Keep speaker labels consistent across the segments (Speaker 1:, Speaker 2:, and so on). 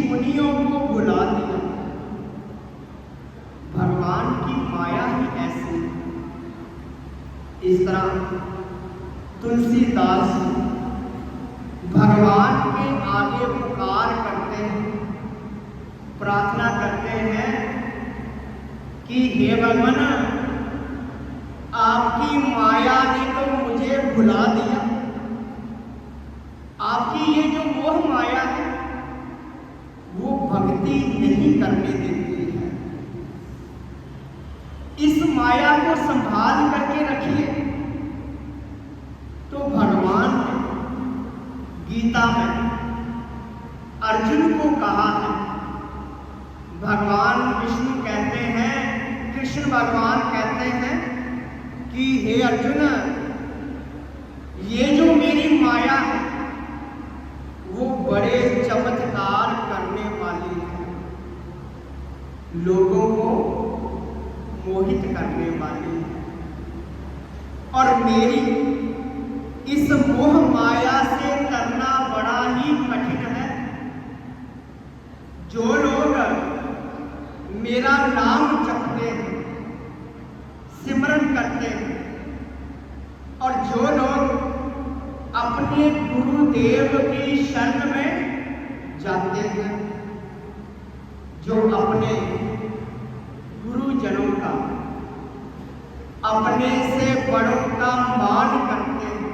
Speaker 1: मुनियों को भुला दिया। भगवान की माया ही ऐसी। इस तरह तुलसीदास भगवान के आगे पुकार करते हैं, प्रार्थना करते हैं कि हे भगवान, आपकी माया ने तो मुझे भुला दिया। आपकी ये जो मोह माया है वो भक्ति नहीं करने देती है। इस माया को संभाल करके रखिए। तो भगवान ने गीता में अर्जुन को कहा है, भगवान विष्णु कहते हैं, कृष्ण भगवान कहते हैं कि हे अर्जुन, ये जो मेरी माया है वो बड़े चमत्कार करने वाली है, लोगों को मोहित करने वाली है। और मेरी इस मोह माया से करना बड़ा ही कठिन है। जो लोग मेरा नाम जपते हैं, सिमरन करते हैं, और जो लोग अपने गुरुदेव की शरण में जाते हैं, जो अपने गुरुजनों का, अपने से बड़ों का मान करते हैं,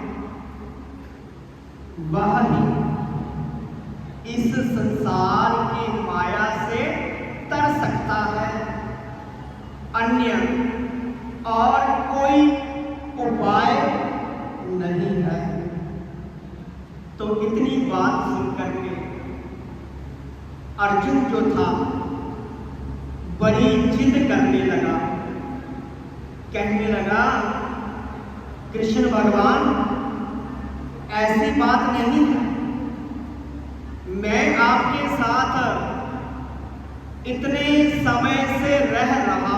Speaker 1: वह ही इस संसार की माया से तर सकता है। अन्य और कोई उपाय नहीं है। तो इतनी बात सुनकर के अर्जुन जो था बड़ी जिद करने लगा, कहने लगा, कृष्ण भगवान, ऐसी बात नहीं है। मैं आपके साथ इतने समय से रह रहा,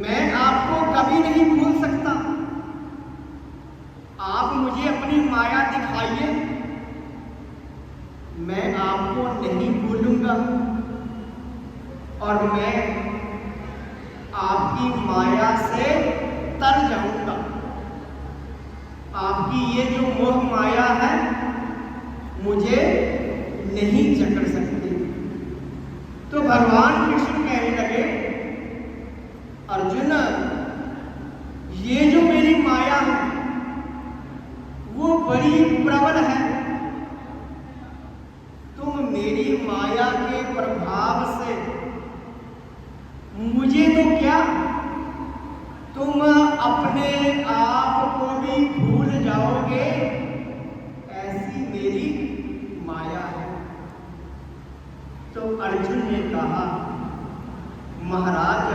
Speaker 1: मैं आपको कभी नहीं भूल सकता। आप मुझे अपनी माया दिखाइए, मैं आपको नहीं भूलूंगा और मैं आपकी माया से तर जाऊंगा। आपकी ये जो मोह माया है मुझे नहीं जकड़ सकती। तो भगवान कृष्ण कहने लगे, अर्जुन, ये जो मेरी माया है वो बड़ी प्रबल है। तुम मेरी माया के प्रभाव से मुझे तो क्या, तुम अपने आप को भी भूल जाओगे, ऐसी मेरी माया है। तो अर्जुन ने कहा, महाराज,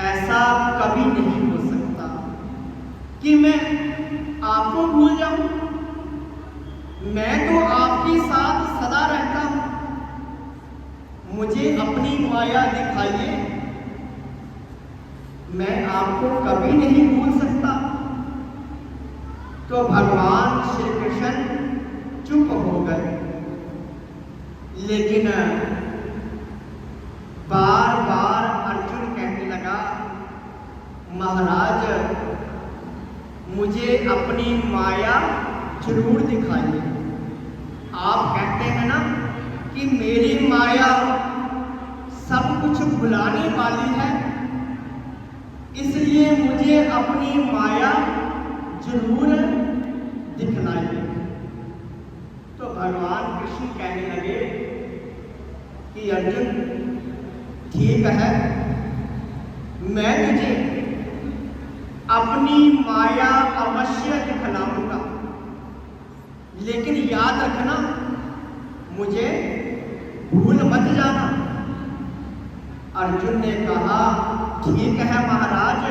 Speaker 1: ऐसा कभी नहीं हो सकता कि मैं आपको भूल जाऊं। मैं तो आपके साथ सदा रहता हूं। मुझे अपनी माया दिखाइए, मैं आपको कभी नहीं भूल सकता। तो भगवान श्री कृष्ण चुप हो गए। लेकिन बार बार अर्जुन कहने लगा, महाराज, मुझे अपनी माया जरूर दिखाइए। आप कहते हैं ना कि मेरी माया सब कुछ भुलाने वाली है, इसलिए मुझे अपनी माया जरूर दिखलाइए। तो भगवान कृष्ण कहने लगे कि अर्जुन, ठीक है, मैं तुझे अपनी माया अवश्य दिखलाऊंगा, लेकिन याद रखना, मुझे भूल मत जाना। अर्जुन ने कहा, ठीक है महाराज,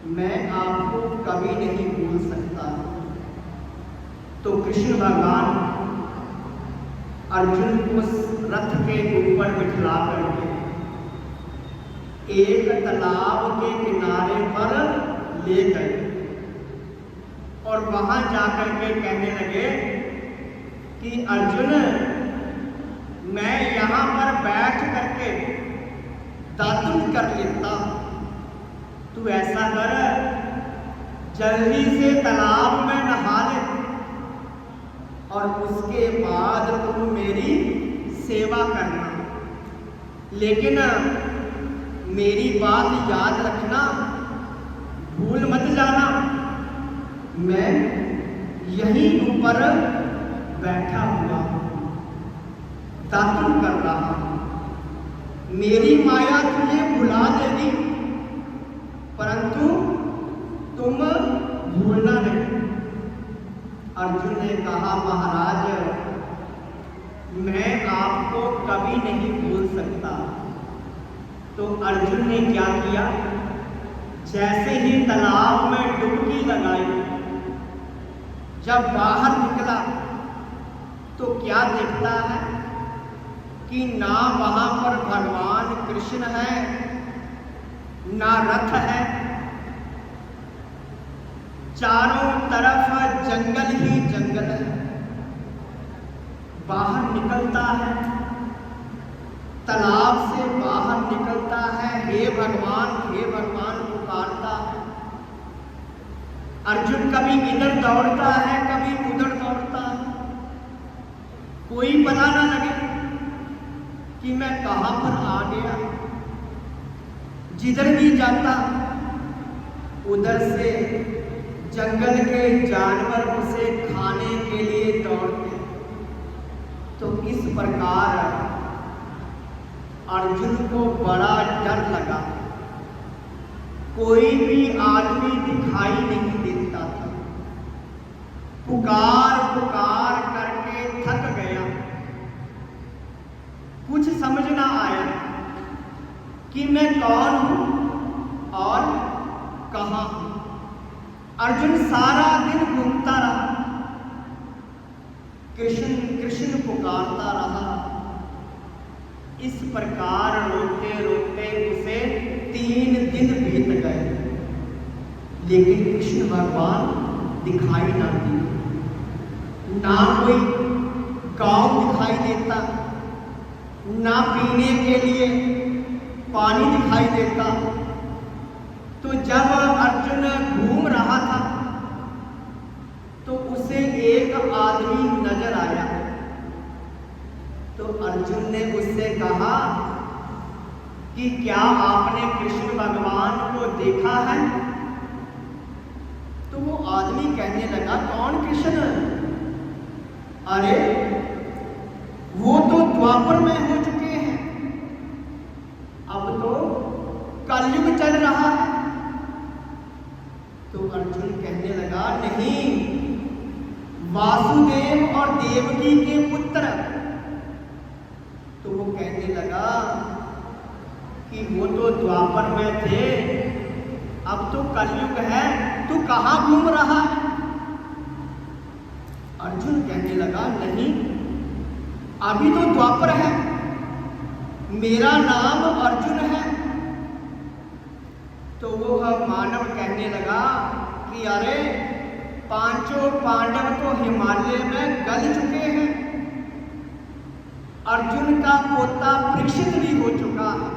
Speaker 1: मैं आपको कभी नहीं भूल सकता। तो कृष्ण भगवान अर्जुन को रथ के ऊपर बिठला करके एक तालाब के किनारे पर ले गए और वहां जाकर के कहने लगे कि अर्जुन, मैं यहाँ पर बैठ करके दातुन कर लेता हूँ, तू ऐसा कर, जल्दी से तालाब में नहा ले और उसके बाद तुम मेरी सेवा करना। लेकिन मेरी बात याद रखना, भूल मत जाना, मैं यहीं ऊपर बैठा हुआ हूँ, दातुन कर रहा हूँ। मेरी माया तुझे भुला देगी, परंतु तुम भूलना नहीं। अर्जुन ने कहा, महाराज, मैं आपको कभी नहीं भूल सकता। तो अर्जुन ने क्या किया, जैसे ही तालाब में डुबकी लगाई, जब बाहर निकला तो क्या देखता है कि ना वहां पर भगवान कृष्ण है, ना रथ है, चारों तरफ जंगल ही जंगल है। बाहर निकलता है, तालाब से बाहर निकलता है, हे भगवान पुकारता है। अर्जुन कभी इधर दौड़ता है, कभी उधर दौड़ता है, कोई पता ना लगे कि मैं कहां पर आ गया। जिधर भी जाता उधर से जंगल के जानवर उसे खाने के लिए दौड़ते। तो इस प्रकार अर्जुन को बड़ा डर लगा, कोई भी आदमी दिखाई नहीं देता था। पुकार पुकार करके थक गया, कुछ समझ ना आया कि मैं कौन हूं और कहां हूं। अर्जुन सारा दिन घूमता रहा, कृष्ण कृष्ण पुकारता रहा। इस प्रकार रोते रोते उसे 3 दिन बीत गए, लेकिन कृष्ण भगवान दिखाई ना दिए। ना कोई गांव दिखाई देता, ना पीने के लिए पानी दिखाई देता। तो जब अर्जुन घूम रहा था तो उसे एक आदमी नजर आया। तो अर्जुन ने उससे कहा कि क्या आपने कृष्ण भगवान को देखा है? तो वो आदमी कहने लगा, कौन कृष्ण? अरे वो तो द्वापर में हो चुके हैं, अब तो कलयुग चल रहा है। तो अर्जुन कहने लगा, नहीं, वासुदेव और देवकी के पुत्र। तो वो कहने लगा कि वो तो द्वापर में थे, अब तो कलयुग है, तू कहां घूम रहा है? अर्जुन कहने लगा, नहीं, अभी तो द्वापर है, मेरा नाम अर्जुन है। तो वो मानव कहने लगा कि अरे, 5 पांडव तो हिमालय में गल चुके हैं, अर्जुन का पोता परीक्षित भी हो चुका है,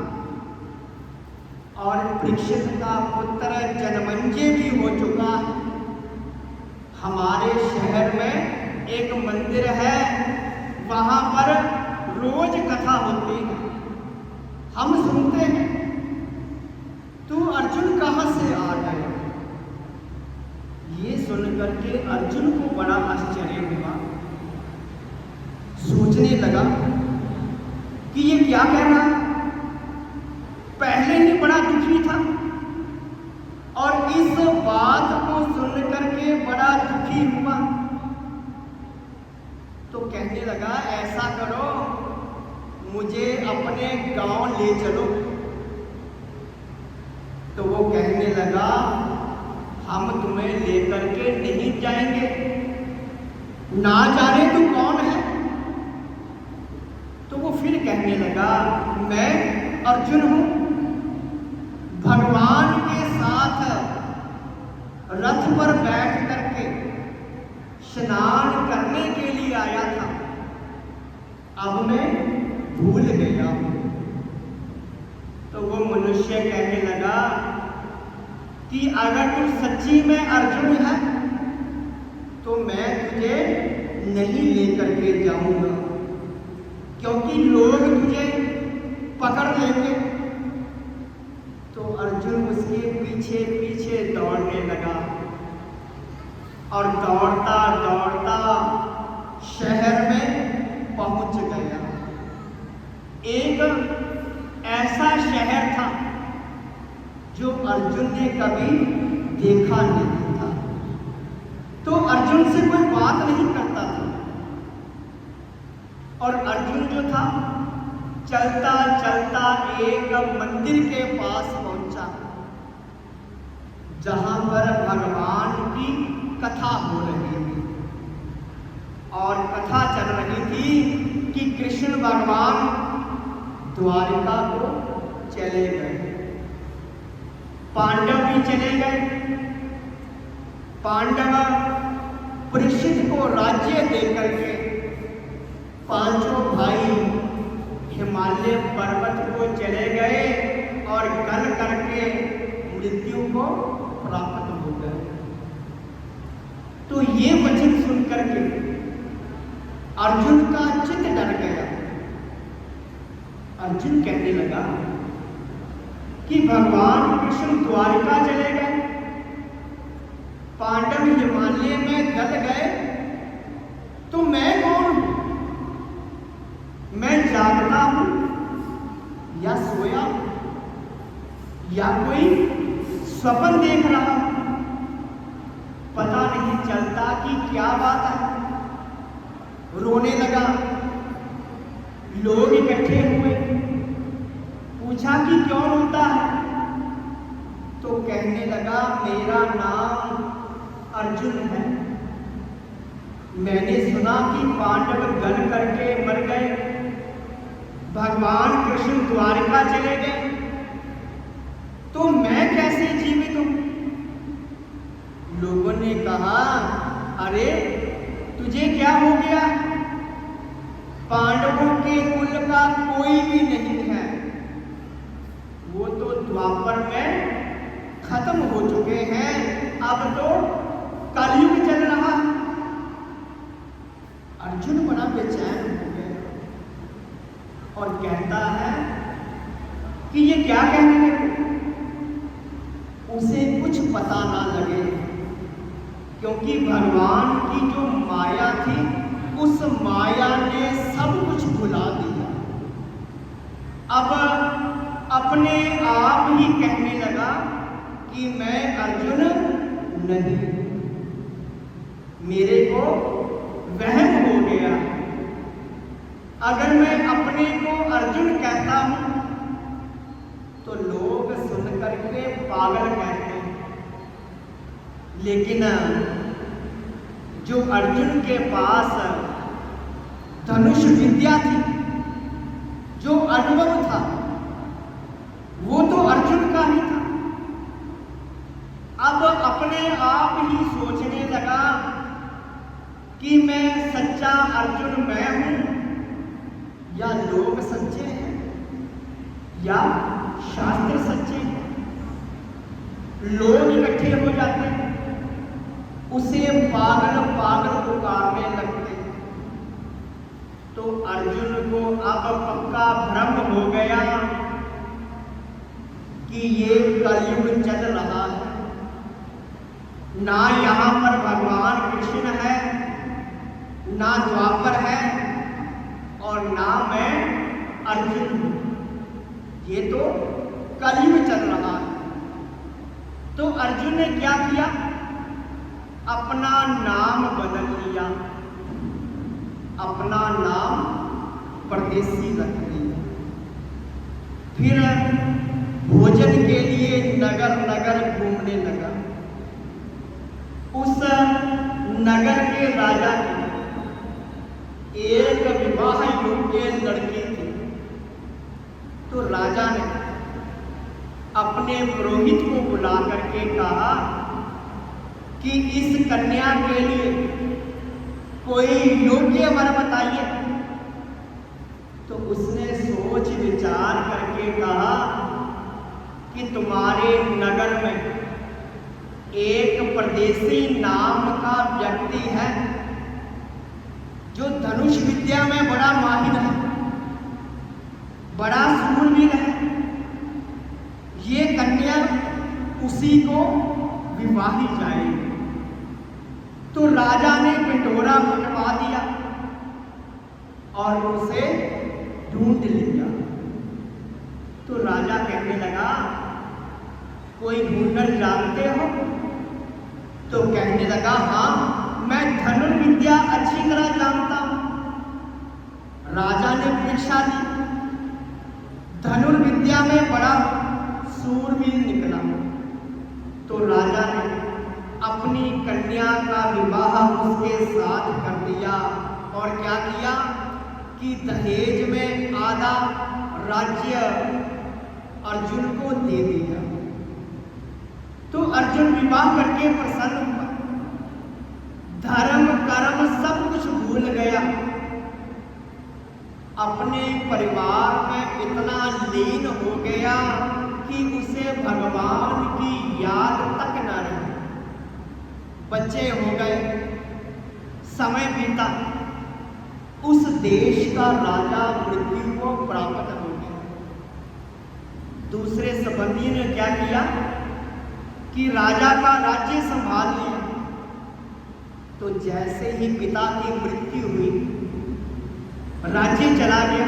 Speaker 1: और परीक्षित का पुत्र जनमेजय भी हो चुका है। हमारे शहर में एक मंदिर है, वहां पर रोज कथा होती है, हम सुनते हैं। तू अर्जुन कहां से आ गया? ये सुनकर के अर्जुन को बड़ा आश्चर्य हुआ, सोचने लगा कि ये क्या कह रहा है। पहले ही बड़ा दुखी था और इस बात को सुनकर के बड़ा दुखी हुआ। तो कहने लगा, ऐसा करो, मुझे अपने गांव ले चलो। तो वो कहने लगा, हम तुम्हें लेकर के नहीं जाएंगे, ना जाने तू कौन है। तो वो फिर कहने लगा, मैं अर्जुन हूं, भगवान के साथ रथ पर बैठ करके स्नान करने के लिए आया था। अब मैं भूल गया हूं। तो वो मनुष्य कहने लगा कि अगर तू सच्ची में अर्जुन है तो मैं तुझे नहीं लेकर के जाऊंगा, क्योंकि लोग तुझे पकड़ लेंगे। तो अर्जुन उसके पीछे पीछे दौड़ने लगा और दौड़ता दौड़ता शहर में पहुंच गया। एक ऐसा शहर था जो अर्जुन ने कभी देखा नहीं था। तो अर्जुन से कोई बात नहीं करता था और अर्जुन जो था चलता चलता एक मंदिर के पास पहुंचा, जहां पर भगवान की कथा हो रही थी। और कथा चल रही थी कि कृष्ण भगवान द्वारिका को चले गए, पांडव भी चले गए। पांडव परीक्षित को राज्य देकर के पांचों भाई हिमालय पर्वत को चले गए और गल करके मृत्यु को प्राप्त हो गए। तो ये वचन सुनकर के अर्जुन का चित्त डर गया। अर्जुन कहने लगा कि भगवान कृष्ण द्वारिका चले गए, पांडव हिमालय में गल गए, तो मैं कौन हूं? मैं जागता हूं या सोया हूं या कोई स्वप्न देख रहा हूं? पता नहीं चलता कि क्या बात है। रोने लगा। लोग इकट्ठे हुए, पूछा कि क्यों रोता है? तो कहने लगा मेरा नाम अर्जुन है। मैंने सुना कि पांडव गल करके मर गए, भगवान कृष्ण द्वारिका चले गए, तो मैं कैसे जीवित हूं? लोगों ने कहा अरे तुझे क्या हो गया? पांडवों के कुल का कोई भी नहीं है, वो तो द्वापर में खत्म हो चुके हैं, अब तो कलयुग चल रहा है। अर्जुन बड़ा बेचैन हो गया और कहता है कि ये क्या कहने लगे। उसे कुछ पता ना लगे, क्योंकि भगवान की जो माया थी उस माया ने सब कुछ भुला दिया। अब अपने आप ही कहने लगा कि मैं अर्जुन नहीं, मेरे को वहम हो गया। अगर मैं अपने को अर्जुन कहता हूं तो लोग सुन करके पागल कहते हैं, लेकिन जो अर्जुन के पास धनुष विद्या थी, जो अनुभव था, वो तो अर्जुन का ही था। अब अपने आप ही सोचने लगा कि मैं सच्चा अर्जुन मैं हूं या लोग सच्चे हैं या शास्त्र सच्चे हैं। लोग इकट्ठे हो जाते हैं, उसे पागल पागल पुकारने लगते। तो अर्जुन को अब पक्का भ्रम हो गया कि ये कलयुग चल रहा है, ना यहां पर भगवान कृष्ण है, ना द्वापर है और ना मैं अर्जुन हूं, ये तो कलयुग चल रहा है। तो अर्जुन ने क्या किया? अपना नाम बदल लिया, अपना नाम परदेसी रख लिया। फिर भोजन के लिए नगर नगर घूमने लगा। उस नगर के राजा की एक विवाह योग्य लड़की थी। तो राजा ने अपने पुरोहित को बुला करके कहा कि इस कन्या के लिए कोई योग्य वर बताइए। तो उसने सोच विचार करके कहा कि तुम्हारे नगर में एक परदेसी नाम का व्यक्ति है जो धनुष विद्या में बड़ा माहिर है, बड़ा शूरवीर है। ये कन्या उसी को विवाही जाएगी। तो राजा ने पिटोरा पिटवा दिया और उसे ढूंढ लिया। तो राजा कहने लगा, कोई हुनर जानते हो? तो कहने लगा, हाँ, मैं धनुर्विद्या अच्छी तरह जानता हूं। राजा ने परीक्षा दी, धनुर्विद्या में बड़ा शूरवीर निकला। तो राजा ने अपनी कन्या का विवाह उसके साथ कर दिया और क्या किया कि दहेज में आधा राज्य अर्जुन को दे दिया। तो अर्जुन विवाह करके प्रसन्न हुआ, धर्म कर्म सब कुछ भूल गया, अपने परिवार में इतना लीन हो गया कि उसे भगवान की याद तक न रही। बच्चे हो गए, समय बीता, उस देश का राजा मृत्यु को प्राप्त हो गया। दूसरे संबंधी ने क्या किया कि राजा का राज्य संभाल लिया। तो जैसे ही पिता की मृत्यु हुई, राज्य चला गया।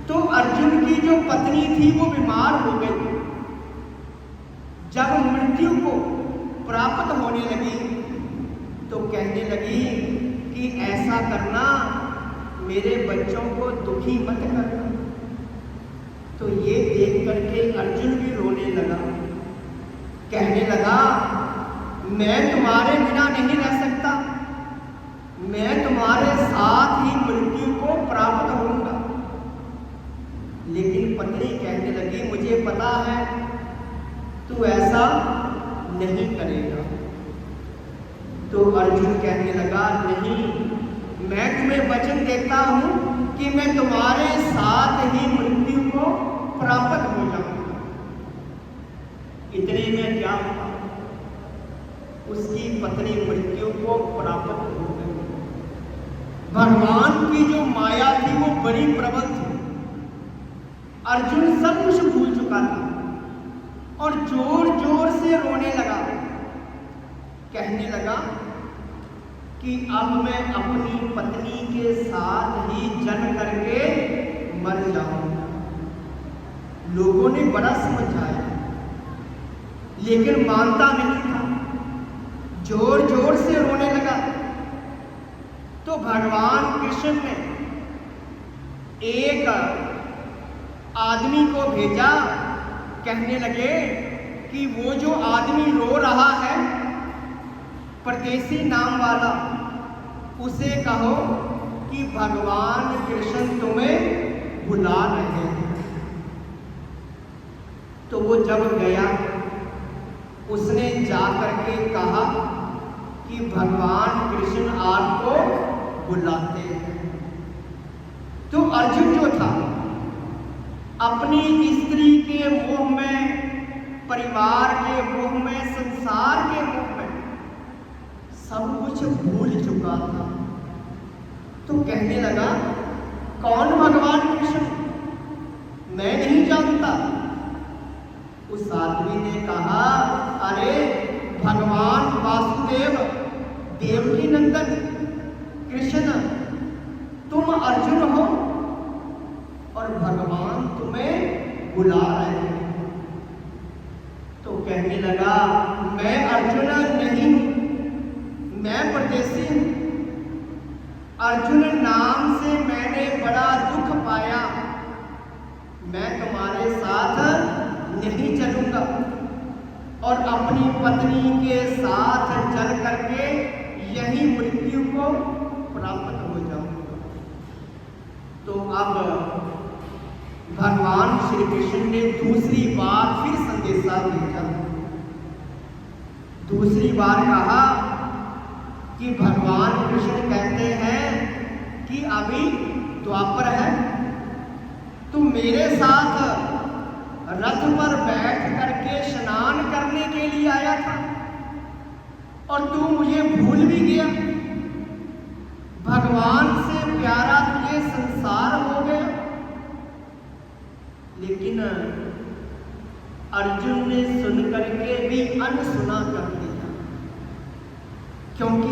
Speaker 1: तो अर्जुन की जो पत्नी थी वो बीमार हो गई। जब मृत्यु को प्राप्त होने लगी तो कहने लगी कि ऐसा करना, मेरे बच्चों को दुखी मत करना। तो ये देख करके अर्जुन भी रोने लगा, कहने लगा, मैं तुम्हारे बिना नहीं रह सकता, मैं तुम्हारे साथ ही मृत्यु को प्राप्त होऊंगा। लेकिन पत्नी कहने लगी, मुझे पता है तू ऐसा नहीं करेगा। तो अर्जुन कहने लगा, नहीं, मैं तुम्हें वचन देता हूं कि मैं तुम्हारे साथ ही मृत्यु को प्राप्त हो जाऊंगा। इतने में क्या हुआ, उसकी पत्नी मृत्यु को प्राप्त हो गई। भगवान की जो माया थी वो बड़ी प्रबल थी। अर्जुन सब कुछ भूल चुका था और जोर जोर से रोने लगा, कहने लगा कि अब मैं अपनी पत्नी के साथ ही जन्म करके मर जाऊंगा। लोगों ने बड़ा समझाया लेकिन मानता नहीं था, जोर जोर से रोने लगा। तो भगवान कृष्ण ने एक आदमी को भेजा, कहने लगे कि वो जो आदमी रो रहा है, परदेसी नाम वाला, उसे कहो कि भगवान कृष्ण तुम्हें बुला रहे हैं। तो वो जब गया, उसने जाकर के कहा कि भगवान कृष्ण आपको बुलाते हैं। तो अर्जुन जो था, अपनी स्त्री के मोह में, परिवार के मोह में, संसार के मोह में सब कुछ भूल चुका था। तो कहने लगा, कौन भगवान कृष्ण, मैं नहीं जानता। उस आदमी ने कहा, अरे भगवान वासुदेव, देवकी नंदन कृष्ण, तुम अर्जुन हो और भगवान तुम्हें बुला रहे हैं। तो कहने लगा, मैं अर्जुन नहीं हूं, मैं परदेसी हूं। अर्जुन नाम से मैंने बड़ा दुख पाया, मैं तुम्हारे साथ नहीं चलूंगा और अपनी पत्नी के साथ चल करके यही मृत्यु को प्राप्त हो जाऊंगा। तो अब भगवान श्री कृष्ण ने दूसरी बार फिर संदेशा भेजा, दूसरी बार कहा कि भगवान कृष्ण कहते हैं कि अभी द्वापर है, तू मेरे साथ रथ पर बैठ करके स्नान करने के लिए आया था और तू मुझे भूल भी गया। भगवान से प्यारा तुझे संसार हो गया। लेकिन अर्जुन ने सुन करके भी अनसुना कर दिया, क्योंकि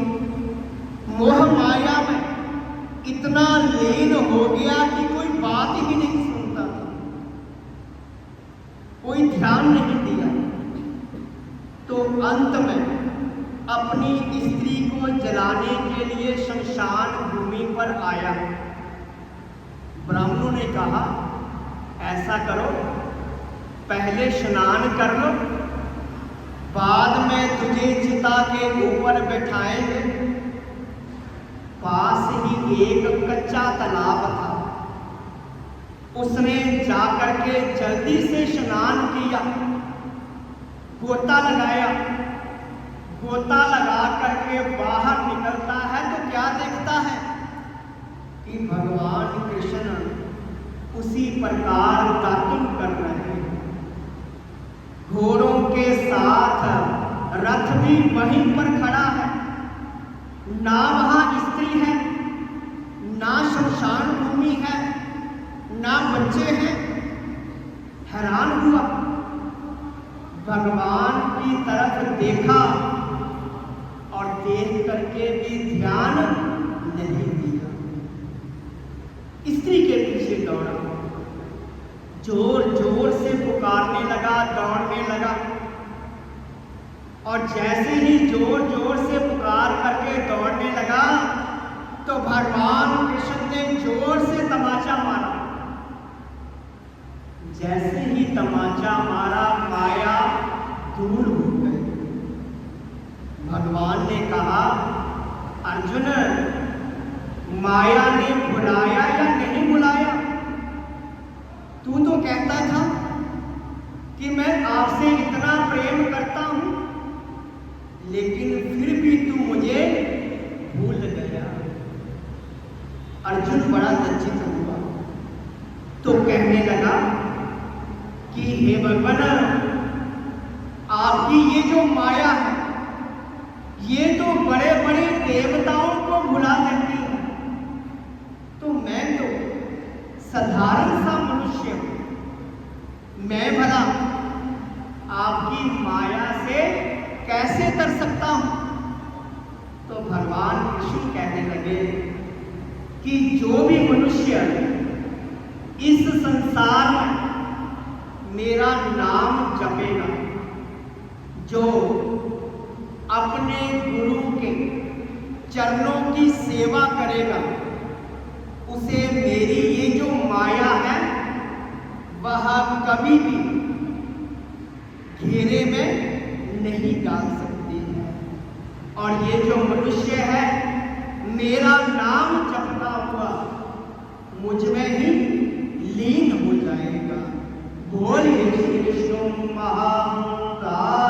Speaker 1: मोह माया में इतना लीन हो गया कि कोई बात ही नहीं सुनता था, कोई ध्यान नहीं दिया। तो अंत में अपनी स्त्री को जलाने के लिए शमशान भूमि पर आया। ब्राह्मणों ने कहा, ऐसा करो, पहले स्नान कर लो, बाद में तुझे चिता के ऊपर बैठाएंगे। पास ही एक कच्चा तालाब था, उसने जाकर के जल्दी से स्नान किया, गोता लगाया। गोता लगा करके बाहर निकलता है तो क्या देखता है कि भगवान कृष्ण उसी प्रकार दातुन कर रहे हैं। घोड़ों के साथ रथ भी वहीं पर खड़ा है, ना वहां स्त्री है, ना शमशान भूमि है, ना बच्चे हैं। हैरान हुआ, भगवान की तरफ देखा और देख करके भी ध्यान नहीं दिया। स्त्री के पीछे दौड़ा, जोर जोर से पुकारने लगा, दौड़ने लगा। और जैसे ही जोर जोर से पुकार करके दौड़ने लगा तो भगवान कृष्ण ने जोर से तमाचा मारा। जैसे ही तमाचा मारा, माया दूर हो गई। भगवान ने कहा, अर्जुन, माया ने बुलाया या नहीं बुलाया? तू तो कहता था कि मैं आपसे इतना प्रेम करता हूं, लेकिन फिर भी तू मुझे भूल गया। अर्जुन बड़ा लज्जित हुआ तो कहने लगा कि हे भगवान, आपकी ये जो माया है, ये तो बड़े बड़े देवताओं को भुला देती है, तो मैं तो साधारण सा मनुष्य हूं। मैं भला आपकी माया से कैसे तर सकता हूं? तो भगवान कृष्ण कहने लगे कि जो भी मनुष्य इस संसार में मेरा नाम जपेगा, जो अपने गुरु के चरणों की सेवा करेगा, उसे मेरी ये जो माया है वह कभी भी घेरे में नहीं डाल सकती है। और ये जो मनुष्य है मेरा नाम जपता हुआ मुझ में ही लीन हो जाएगा। बोलिए श्री विष्णु महाकाल।